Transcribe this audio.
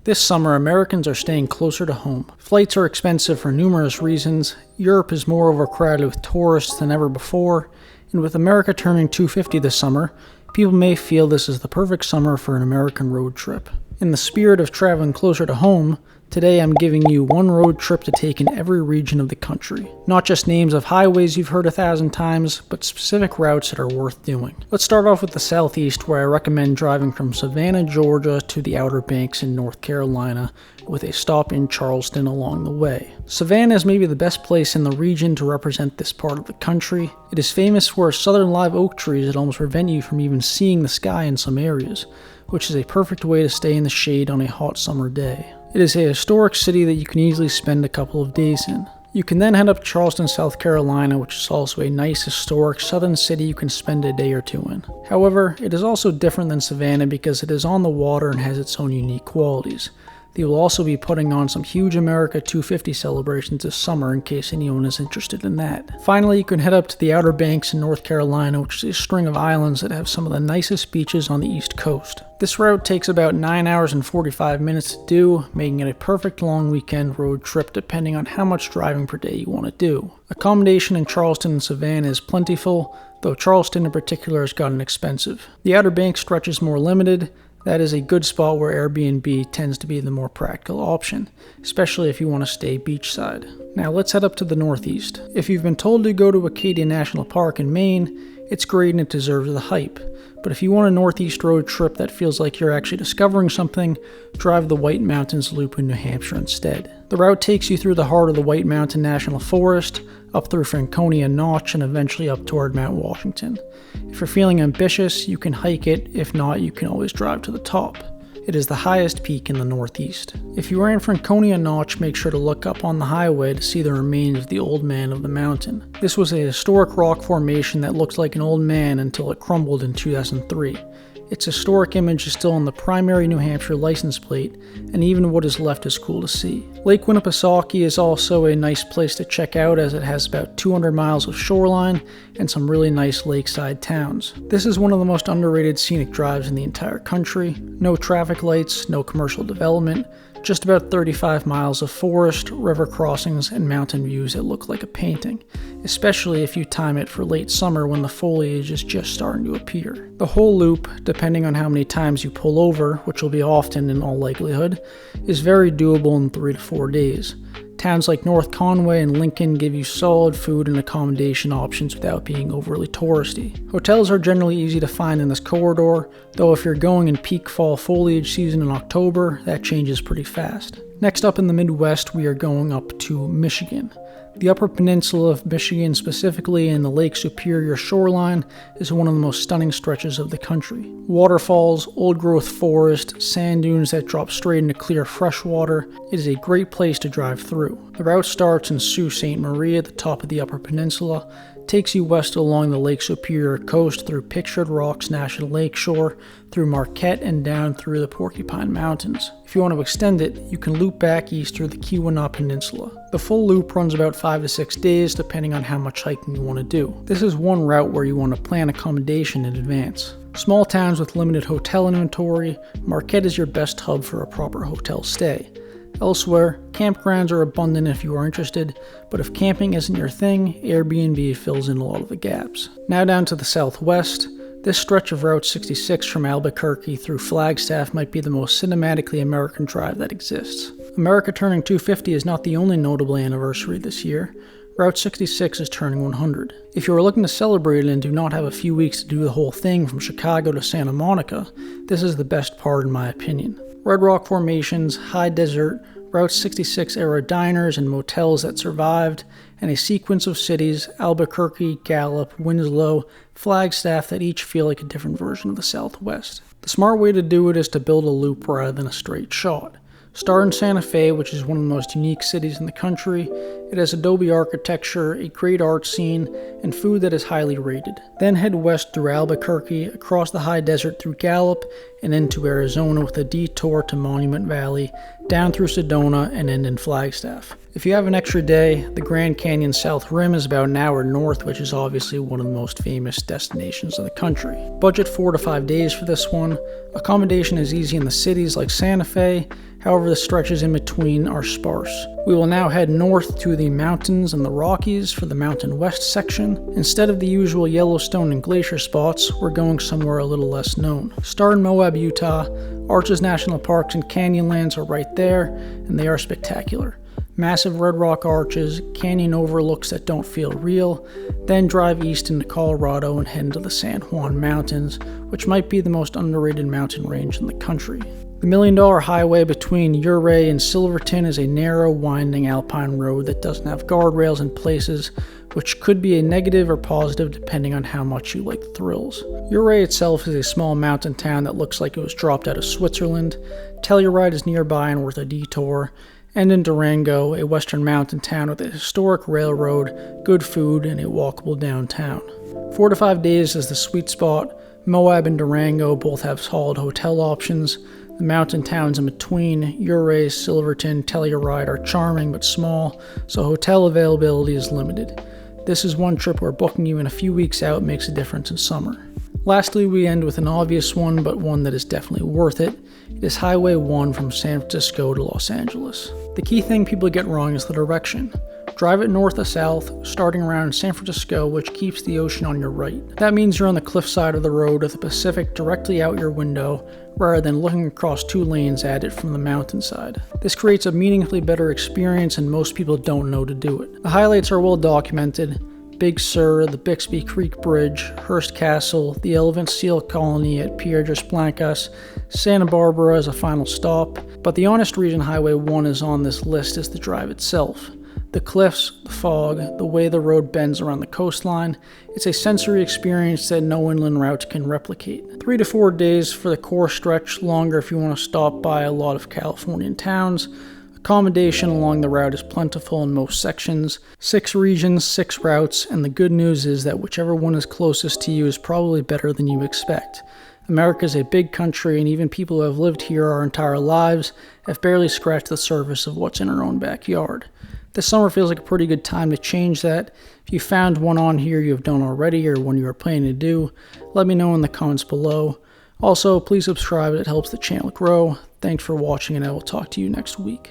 This summer, Americans are staying closer to home. Flights are expensive for numerous reasons. Europe is more overcrowded with tourists than ever before, and with America turning 250 this summer, people may feel this is the perfect summer for an American road trip. In the spirit of traveling closer to home, today I'm giving you one road trip to take in every region of the country. Not just names of highways you've heard 1,000 times, but specific routes that are worth doing. Let's start off with the southeast, where I recommend driving from Savannah, Georgia to the Outer Banks in North Carolina, with a stop in Charleston along the way. Savannah is maybe the best place in the region to represent this part of the country. It is famous for southern live oak trees that almost prevent you from even seeing the sky in some areas, which is a perfect way to stay in the shade on a hot summer day. It is a historic city that you can easily spend a couple of days in. You can then head up to Charleston, South Carolina, which is also a nice historic southern city you can spend a day or two in. However, it is also different than Savannah because it is on the water and has its own unique qualities. They will also be putting on some huge America 250 celebrations this summer in case anyone is interested in that. Finally, you can head up to the Outer Banks in North Carolina, which is a string of islands that have some of the nicest beaches on the East Coast. This route takes about 9 hours and 45 minutes to do, making it a perfect long weekend road trip depending on how much driving per day you want to do. Accommodation in Charleston and Savannah is plentiful, though Charleston in particular has gotten expensive. The Outer Banks stretch is more limited. That is a good spot where Airbnb tends to be the more practical option, especially if you want to stay beachside. Now let's head up to the northeast. If you've been told to go to Acadia National Park in Maine, it's great and it deserves the hype. But if you want a northeast road trip that feels like you're actually discovering something, drive the White Mountains Loop in New Hampshire instead. The route takes you through the heart of the White Mountain National Forest, up through Franconia Notch, and eventually up toward Mount Washington. If you're feeling ambitious, you can hike it. If not, you can always drive to the top. It is the highest peak in the northeast. If you are in Franconia Notch, make sure to look up on the highway to see the remains of the Old Man of the Mountain. This was a historic rock formation that looked like an old man until it crumbled in 2003. Its historic image is still on the primary New Hampshire license plate, and even what is left is cool to see. Lake Winnipesaukee is also a nice place to check out as it has about 200 miles of shoreline and some really nice lakeside towns. This is one of the most underrated scenic drives in the entire country. No traffic lights, no commercial development, just about 35 miles of forest, river crossings, and mountain views that look like a painting, especially if you time it for late summer when the foliage is just starting to appear. The whole loop, depending on how many times you pull over, which will be often in all likelihood, is very doable in 3 to 4 days. Towns like North Conway and Lincoln give you solid food and accommodation options without being overly touristy. Hotels are generally easy to find in this corridor, though if you're going in peak fall foliage season in October, that changes pretty fast. Next up in the Midwest, we are going up to Michigan. The Upper Peninsula of Michigan, specifically in the Lake Superior shoreline, is one of the most stunning stretches of the country. Waterfalls, old-growth forest, sand dunes that drop straight into clear fresh water. It is a great place to drive through. The route starts in Sault Ste. Marie at the top of the Upper Peninsula, takes you west along the Lake Superior coast through Pictured Rocks National Lakeshore, through Marquette, and down through the Porcupine Mountains. If you want to extend it, you can loop back east through the Keweenaw Peninsula. The full loop runs about 5 to 6 days depending on how much hiking you want to do. This is one route where you want to plan accommodation in advance. Small towns with limited hotel inventory, Marquette is your best hub for a proper hotel stay. Elsewhere, campgrounds are abundant if you are interested, but if camping isn't your thing, Airbnb fills in a lot of the gaps. Now down to the southwest. This stretch of Route 66 from Albuquerque through Flagstaff might be the most cinematically American drive that exists. America turning 250 is not the only notable anniversary this year. Route 66 is turning 100. If you are looking to celebrate it and do not have a few weeks to do the whole thing from Chicago to Santa Monica, this is the best part in my opinion. Red rock formations, high desert, Route 66 era diners and motels that survived, and a sequence of cities, Albuquerque, Gallup, Winslow, Flagstaff, that each feel like a different version of the Southwest. The smart way to do it is to build a loop rather than a straight shot. Start in Santa Fe, which is one of the most unique cities in the country. It has adobe architecture, a great art scene, and food that is highly rated. Then head west through Albuquerque, across the high desert through Gallup, and into Arizona with a detour to Monument Valley, down through Sedona, and end in Flagstaff. If you have an extra day, the Grand Canyon South Rim is about an hour north, which is obviously one of the most famous destinations of the country. Budget 4 to 5 days for this one. Accommodation is easy in the cities like Santa Fe, However, the stretches in between are sparse. We will now head north to the mountains and the Rockies for the Mountain West section. Instead of the usual Yellowstone and glacier spots, we're going somewhere a little less known. Start in Moab, Utah. Arches National Parks and Canyonlands are right there, and they are spectacular. Massive red rock arches, canyon overlooks that don't feel real, then drive east into Colorado and head into the San Juan Mountains, which might be the most underrated mountain range in the country. The $1 Million Highway between Ouray and Silverton is a narrow, winding alpine road that doesn't have guardrails in places, which could be a negative or positive depending on how much you like the thrills. Ouray itself is a small mountain town that looks like it was dropped out of Switzerland. Telluride is nearby and worth a detour. And in Durango, a western mountain town with a historic railroad, good food, and a walkable downtown. 4 to 5 days is the sweet spot. Moab and Durango both have solid hotel options. The mountain towns in between, Ouray, Silverton, Telluride, are charming but small, so hotel availability is limited. This is one trip where booking even a few weeks out makes a difference in summer. Lastly, we end with an obvious one, but one that is definitely worth it. It is Highway 1 from San Francisco to Los Angeles. The key thing people get wrong is the direction. Drive it north to south, starting around San Francisco, which keeps the ocean on your right. That means you're on the cliff side of the road with the Pacific directly out your window, rather than looking across 2 lanes at it from the mountainside. This creates a meaningfully better experience, and most people don't know to do it. The highlights are well documented. Big Sur, the Bixby Creek Bridge, Hearst Castle, the Elephant Seal Colony at Piedras Blancas, Santa Barbara as a final stop. But the honest reason Highway 1 is on this list is the drive itself. The cliffs, the fog, the way the road bends around the coastline, it's a sensory experience that no inland route can replicate. 3 to 4 days for the core stretch, longer if you want to stop by a lot of Californian towns. Accommodation along the route is plentiful in most sections. 6 regions, 6 routes, and the good news is that whichever one is closest to you is probably better than you expect. America is a big country, and even people who have lived here our entire lives have barely scratched the surface of what's in our own backyard. This summer feels like a pretty good time to change that. If you found one on here you have done already or one you are planning to do, let me know in the comments below. Also, please subscribe, it helps the channel grow. Thanks for watching, and I will talk to you next week.